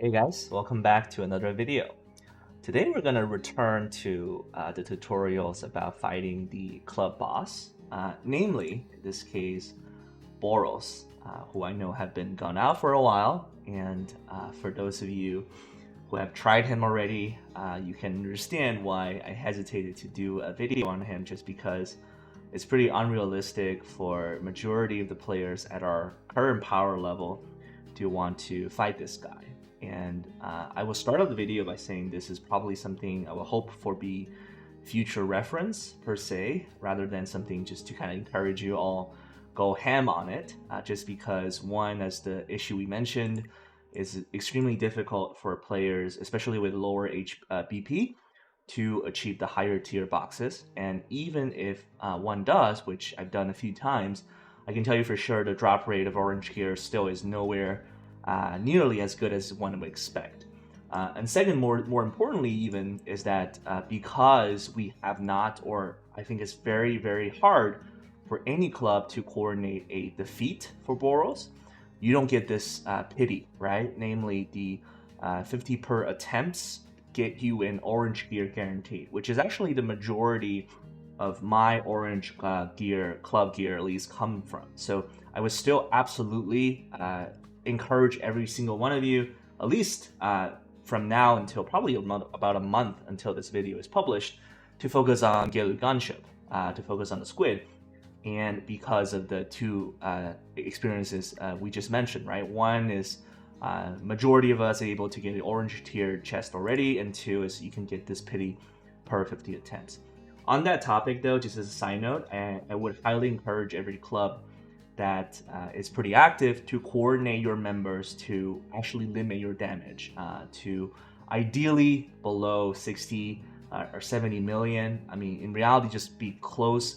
Hey guys, welcome back to another video. Today we're going to return to the tutorials about fighting the club boss, namely, in this case, Boros, who I know have been gone out for a while, and for those of you who have tried him already, you can understand why I hesitated to do a video on him, just because it's pretty unrealistic for majority of the players at our current power level to want to fight this guy. And I will start off the video by saying this is probably something I will hope for be future reference per se, rather than something just to kind of encourage you all go ham on it, just because one, as the issue we mentioned, is extremely difficult for players, especially with lower BP, to achieve the higher tier boxes. And even if one does, which I've done a few times, I can tell you for sure the drop rate of orange gear still is nowhere nearly as good as one would expect. And second, more importantly even, is that because we have not, or I think it's very, very hard for any club to coordinate a defeat for Boros, you don't get this pity, right? Namely, the 50 per attempts get you an orange gear guaranteed, which is actually the majority of my orange gear, club gear at least, come from. So I would still absolutely encourage every single one of you, at least from now until probably about a month until this video is published, to focus on Gelu Gunship, to focus on the squid. And because of the two experiences we just mentioned, right? One is majority of us are able to get an orange tier chest already, and two is you can get this pity per 50 attempts. On that topic though, just as a side note, I would highly encourage every club that is pretty active to coordinate your members to actually limit your damage to ideally below 60 or 70 million. I mean, in reality, just be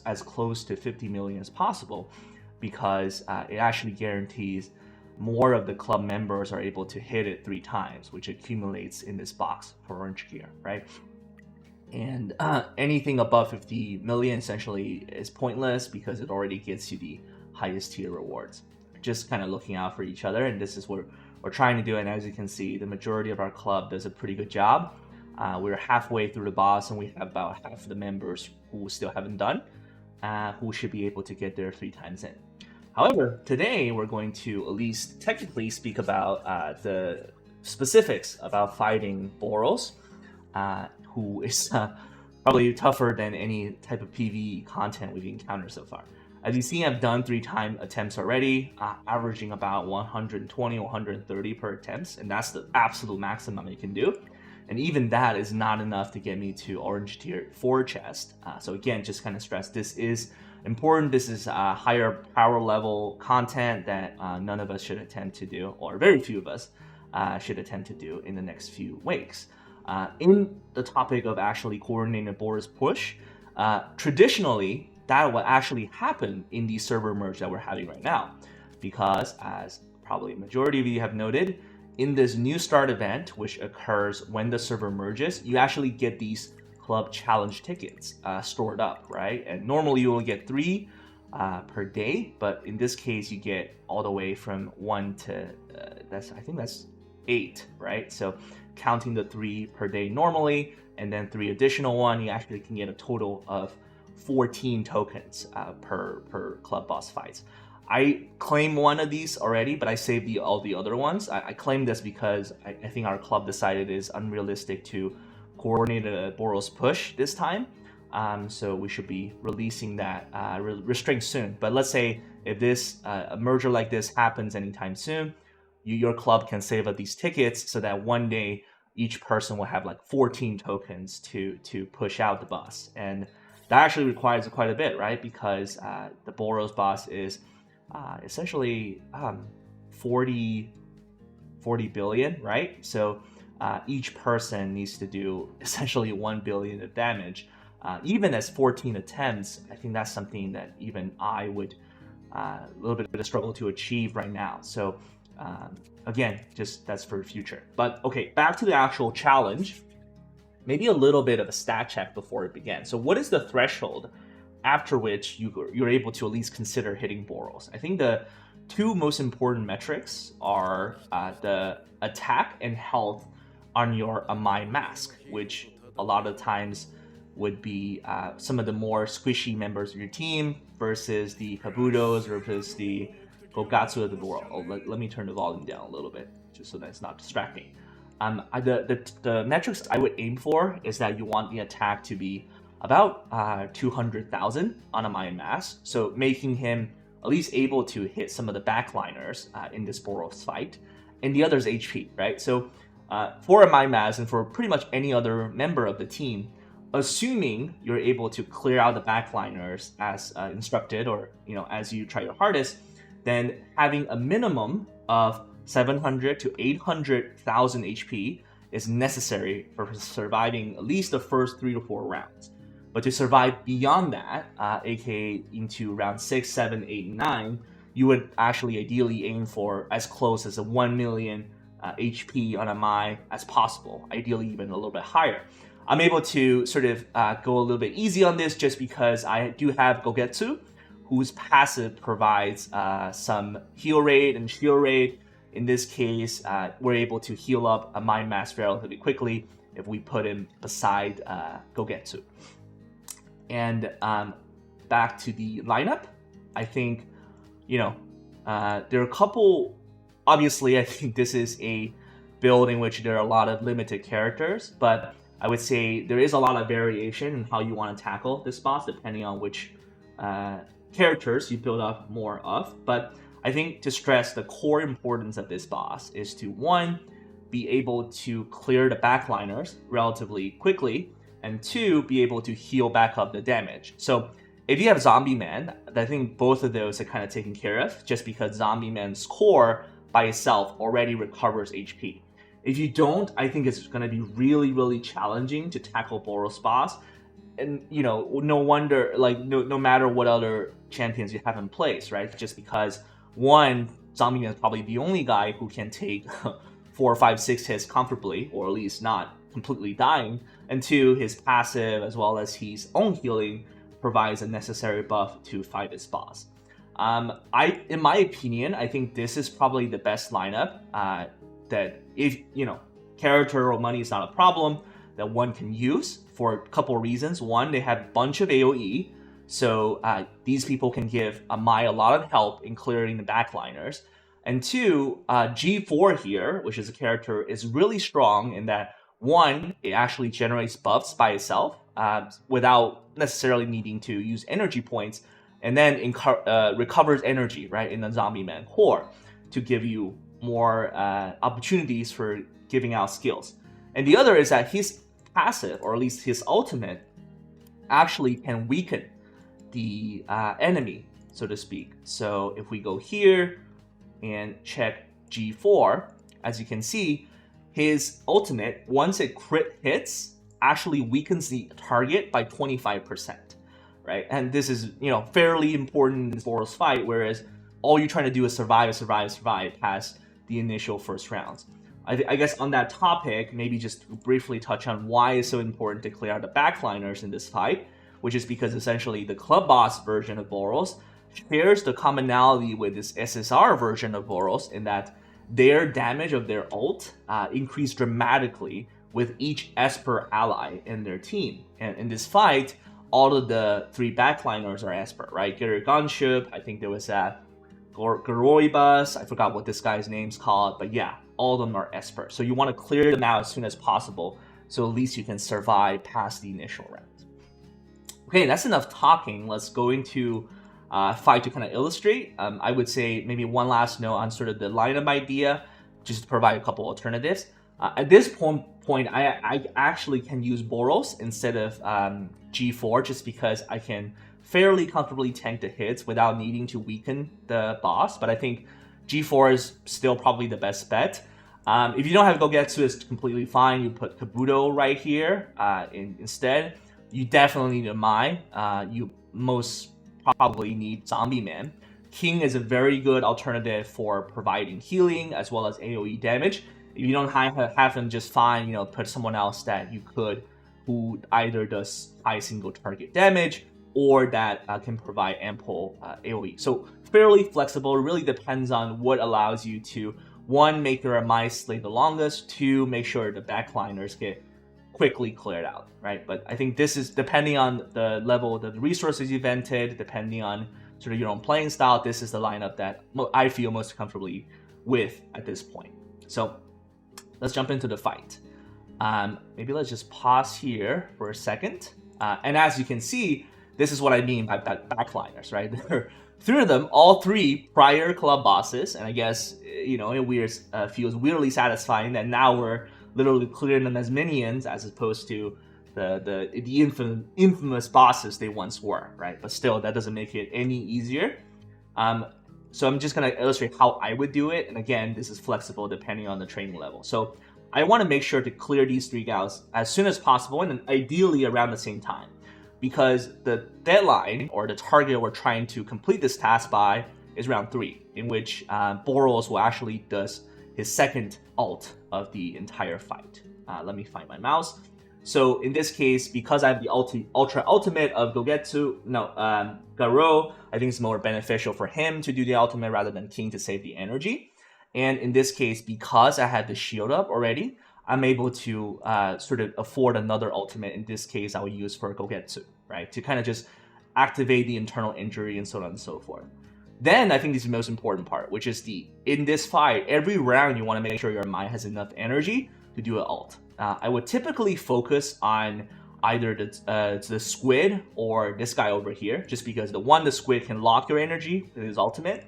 as close to 50 million as possible, because it actually guarantees more of the club members are able to hit it 3 times, which accumulates in this box for orange gear, right? And anything above 50 million essentially is pointless because it already gets you the highest tier rewards. Just kind of looking out for each other, and this is what we're trying to do. And as you can see, the majority of our club does a pretty good job. We're halfway through the boss, and we have about half of the members who still haven't done, who should be able to get there 3 times in. However, today we're going to at least technically speak about the specifics about fighting Boros, who is probably tougher than any type of PvE content we've encountered so far. As you see, I've done 3 time attempts already, averaging about 120, 130 per attempts, and that's the absolute maximum you can do. And even that is not enough to get me to orange tier 4 chest. So again, just kind of stress, this is important. This is higher power level content that none of us should attempt to do, or very few of us should attempt to do in the next few weeks. In the topic of actually coordinating a Boros push, traditionally, that will actually happen in the server merge that we're having right now, because as probably a majority of you have noted, in this new start event, which occurs when the server merges, you actually get these club challenge tickets stored up, right? And normally you will get 3 per day, but in this case you get all the way from 1 to I think that's 8, right? So counting the 3 per day normally, and then 3 additional one, you actually can get a total of 14 tokens per club boss fights. I claim one of these already, but I saved all the other ones. I claim this because I think our club decided it is unrealistic to coordinate a Boros push this time. So we should be releasing that restraint soon. But let's say if this a merger like this happens anytime soon, your club can save up these tickets so that one day each person will have like 14 tokens to push out the boss. And that actually requires quite a bit, right? Because the Boros boss is essentially 40 billion, right? So each person needs to do essentially 1 billion of damage. Even as 14 attempts, I think that's something that even I would a little bit of a struggle to achieve right now. So again, just that's for the future. But okay, back to the actual challenge. Maybe a little bit of a stat check before it begins. So what is the threshold after which you're able to at least consider hitting Boros? I think the two most important metrics are the attack and health on your Amai mask, which a lot of times would be some of the more squishy members of your team versus the Kabutos versus the Gogatsu of the world. Oh, let me turn the volume down a little bit just so that it's not distracting. The metrics I would aim for is that you want the attack to be about 200,000 on a Mayan mask, so making him at least able to hit some of the backliners in this Boros fight, and the other is HP, right? So for a Mayan mask and for pretty much any other member of the team, assuming you're able to clear out the backliners as instructed, or as you try your hardest, then having a minimum of 700 to 800,000 HP is necessary for surviving at least the first 3 to 4 rounds. But to survive beyond that, aka into round 6, 7, 8, and 9, you would actually ideally aim for as close as a 1 million HP on a Mai as possible, ideally even a little bit higher. I'm able to sort of go a little bit easy on this just because I do have Gogetsu, whose passive provides some heal rate and shield rate. In this case, we're able to heal up a Mind Mask relatively quickly if we put him beside Gogetsu. And back to the lineup, I think, there are a couple. Obviously, I think this is a build in which there are a lot of limited characters, but I would say there is a lot of variation in how you want to tackle this boss depending on which characters you build up more of. But I think to stress the core importance of this boss is to, one, be able to clear the backliners relatively quickly, and two, be able to heal back up the damage. So if you have Zombie Man, I think both of those are kind of taken care of, just because Zombie Man's core by itself already recovers HP. If you don't, I think it's going to be really, really challenging to tackle Boros boss. And, no wonder, no matter what other champions you have in place, right? Just because, one, Zombie Man is probably the only guy who can take 4, 5, 6 hits comfortably, or at least not completely dying. And two, his passive as well as his own healing provides a necessary buff to fight this boss. In my opinion, I think this is probably the best lineup that if, character or money is not a problem, that one can use for a couple of reasons. One, they have a bunch of AoE, so these people can give Amai a lot of help in clearing the backliners. And two, G4 here, which is a character, is really strong in that, one, it actually generates buffs by itself without necessarily needing to use energy points, and then recovers energy, right, in the Zombie Man core to give you more opportunities for giving out skills. And the other is that his passive, or at least his ultimate, actually can weaken the enemy, so to speak. So if we go here and check G4, as you can see, his ultimate, once it crit hits, actually weakens the target by 25%, right? And this is, fairly important in this Boros fight, whereas all you're trying to do is survive past the initial first rounds. I guess on that topic, maybe just briefly touch on why it's so important to clear out the backliners in this fight, which is because essentially the club boss version of Boros shares the commonality with this SSR version of Boros in that their damage of their ult increased dramatically with each Esper ally in their team. And in this fight, all of the 3 backliners are Esper, right? Getter Gunship, I think there was Goroibus, I forgot what this guy's name's called, but yeah, all of them are Esper. So you want to clear them out as soon as possible, so at least you can survive past the initial round. Okay, that's enough talking. Let's go into fight to kind of illustrate. I would say maybe one last note on sort of the lineup idea, just to provide a couple alternatives. At this point, I actually can use Boros instead of G4, just because I can fairly comfortably tank the hits without needing to weaken the boss. But I think G4 is still probably the best bet. If you don't have Gogetsu, it's completely fine. You put Kabuto right here instead. You definitely need a Mai. You most probably need Zombie Man. King is a very good alternative for providing healing as well as AoE damage. If you don't have him, just fine, put someone else that you could, who either does high single target damage or that can provide ample AoE. So fairly flexible. It really depends on what allows you to, one, make your MI stay the longest, two, make sure the backliners get quickly cleared out, right? But I think this is depending on the level of the resources you've entered, depending on sort of your own playing style, this is the lineup that I feel most comfortably with at this point. So let's jump into the fight. Maybe let's just pause here for a second. And as you can see, this is what I mean by backliners, right? There are three of them, all three prior club bosses, and I guess, you know, it feels weirdly satisfying that now we're literally clearing them as minions as opposed to the infamous bosses they once were, right? But still, that doesn't make it any easier. So I'm just going to illustrate how I would do it. And again, this is flexible depending on the training level. So I want to make sure to clear these three guys as soon as possible, and ideally around the same time, because the deadline or the target we're trying to complete this task by is round 3, in which Boros will actually does his second ult of the entire fight. Let me find my mouse. So in this case, because I have the ultra ultimate of Garo, I think it's more beneficial for him to do the ultimate rather than King to save the energy. And in this case, because I had the shield up already, I'm able to sort of afford another ultimate. In this case, I will use for Gogetsu, right? To kind of just activate the internal injury and so on and so forth. Then I think this is the most important part, which is in this fight, every round you want to make sure your mind has enough energy to do an ult. I would typically focus on either the squid or this guy over here, just because the squid can lock your energy with his ultimate,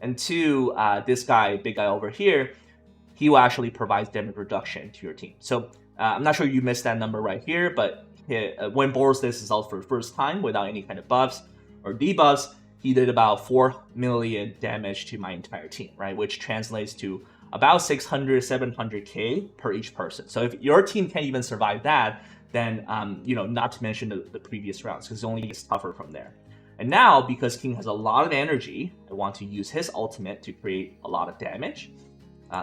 and two, this guy, big guy over here, he will actually provide damage reduction to your team. So I'm not sure you missed that number right here, but when Boros did his ult for the first time without any kind of buffs or debuffs, he did about 4 million damage to my entire team, right? Which translates to about 600, 700k per each person. So if your team can't even survive that, then, not to mention the previous rounds, because it only gets tougher from there. And now, because King has a lot of energy, I want to use his ultimate to create a lot of damage.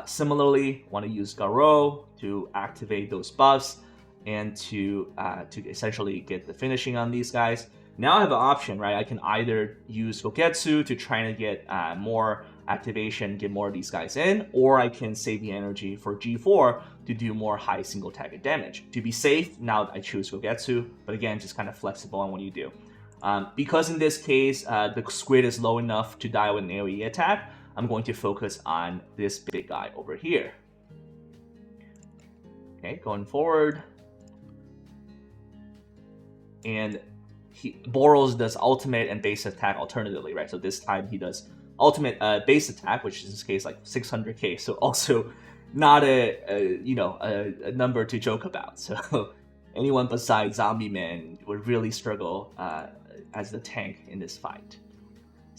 Similarly, I want to use Garo to activate those buffs and to essentially get the finishing on these guys. Now I have an option, right? I can either use Gogetsu to try to get more activation, get more of these guys in, or I can save the energy for G4 to do more high single target damage. To be safe, now I choose Gogetsu, but again, just kind of flexible on what you do. Because in this case, the squid is low enough to die with an AoE attack, I'm going to focus on this big guy over here. Okay, going forward. And Boros does ultimate and base attack alternatively, right? So this time he does ultimate base attack, which is in this case like 600k. So also not a number to joke about. So anyone besides Zombie Man would really struggle as the tank in this fight.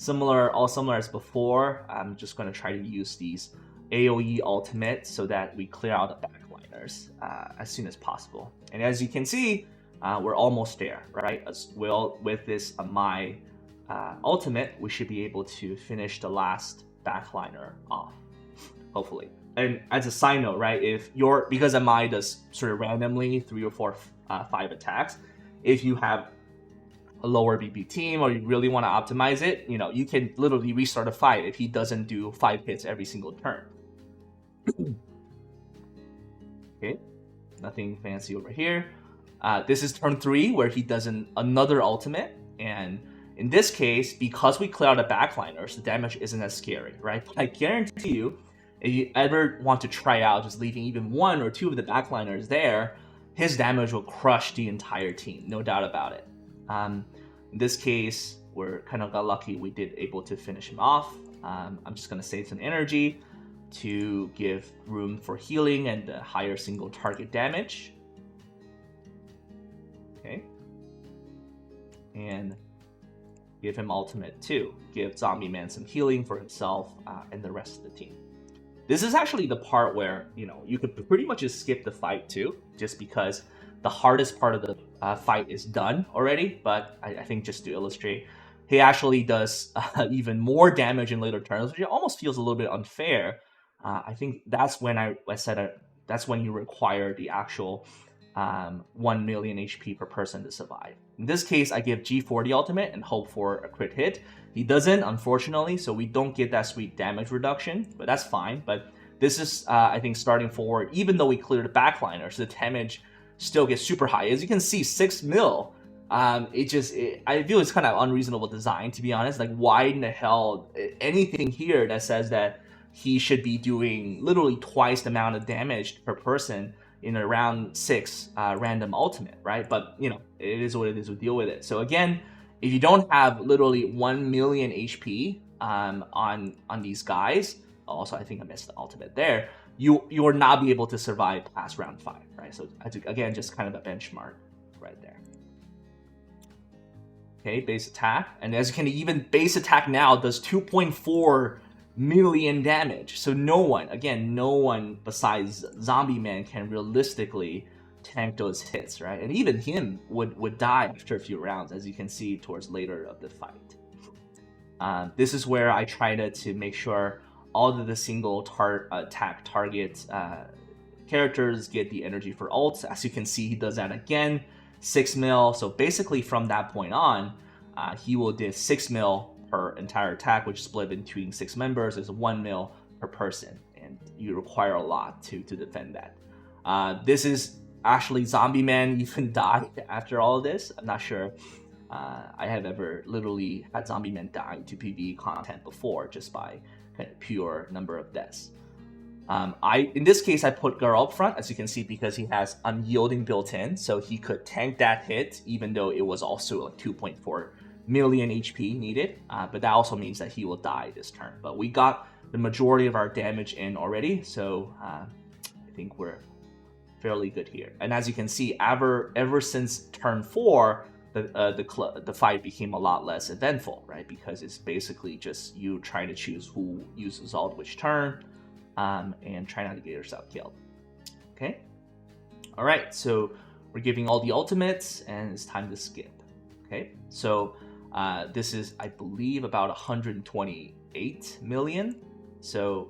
All similar as before, I'm just going to try to use these AoE ultimates so that we clear out the backliners as soon as possible. And as you can see, we're almost there, right? As well, with this my ultimate, we should be able to finish the last backliner off, hopefully. And as a side note, right, because MI does sort of randomly 3 or 4, 5 attacks, if you have a lower BP team or you really want to optimize it, you can literally restart a fight if he doesn't do 5 hits every single turn. Okay, nothing fancy over here. This is turn 3 where he does another ultimate, and in this case, because we clear out the backliners, the damage isn't as scary, right? But I guarantee you, if you ever want to try out just leaving even 1 or 2 of the backliners there, his damage will crush the entire team, no doubt about it. In this case, we're kind of got lucky we did able to finish him off. I'm just going to save some energy to give room for healing and higher single target damage. Okay. And give him ultimate too. Give Zombie Man some healing for himself and the rest of the team. This is actually the part where, you could pretty much just skip the fight too, just because the hardest part of the fight is done already. But I think just to illustrate, he actually does even more damage in later turns, which almost feels a little bit unfair. I think that's when I said that's when you require the actual 1 million HP per person to survive. In this case, I give G4 the ultimate and hope for a crit hit. He doesn't, unfortunately, so we don't get that sweet damage reduction, but that's fine. But this is, I think, starting forward, even though we clear the backliner, so the damage still gets super high. As you can see, 6 mil. I feel it's kind of unreasonable design, to be honest. Like, why in the hell, anything here that says that he should be doing literally twice the amount of damage per person in a round 6 random ultimate, right? But, you know, it is what it is, we deal with it. So again, if you don't have literally 1 million HP on these guys, also I think I missed the ultimate there, you will not be able to survive past round 5, right? So again, just kind of a benchmark right there. Okay, base attack, and as you can even base attack now does 2.4 million damage. So no one besides Zombie Man can realistically tank those hits, right? And even him would die after a few rounds, as you can see towards later of the fight. This is where I try to make sure all of the single attack target characters get the energy for ults. As you can see, he does that again, 6 mil. So basically from that point on, he will do 6 mil per entire attack, which is split between 6 members. Is 1 mil per person, and you require a lot to defend that. This is actually Zombie Man even died after all of this. I'm not sure I have ever literally had Zombie Man die to PvE content before, just by kind of pure number of deaths. In this case, I put Girl up front, as you can see, because he has unyielding built in, so he could tank that hit, even though it was also like 2.4 million HP needed. But that also means that he will die this turn. But we got the majority of our damage in already, so I think we're fairly good here. And as you can see, ever since turn 4, the fight became a lot less eventful, right? Because it's basically just you trying to choose who uses ult which turn, and try not to get yourself killed. Okay? Alright, so we're giving all the ultimates, and it's time to skip. Okay? So this is, I believe, about 128 million. So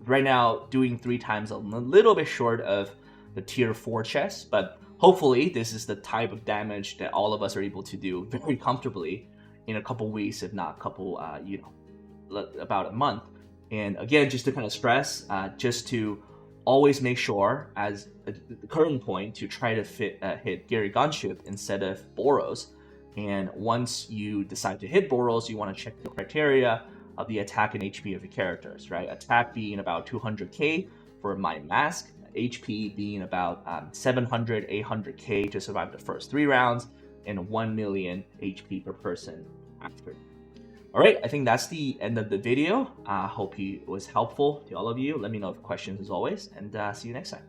right now, doing 3 times a little bit short of the tier 4 chest, but hopefully this is the type of damage that all of us are able to do very comfortably in a couple weeks, if not a couple, about a month. And again, just to kind of stress, just to always make sure, as the current point, to try to hit Gary Gunship instead of Boros. And once you decide to hit Boros, you want to check the criteria of the attack and HP of the characters, right? Attack being about 200k for my mask, HP being about 700, 800k to survive the first 3 rounds, and 1 million HP per person after. Alright, I think that's the end of the video. I hope it was helpful to all of you. Let me know if questions as always, and see you next time.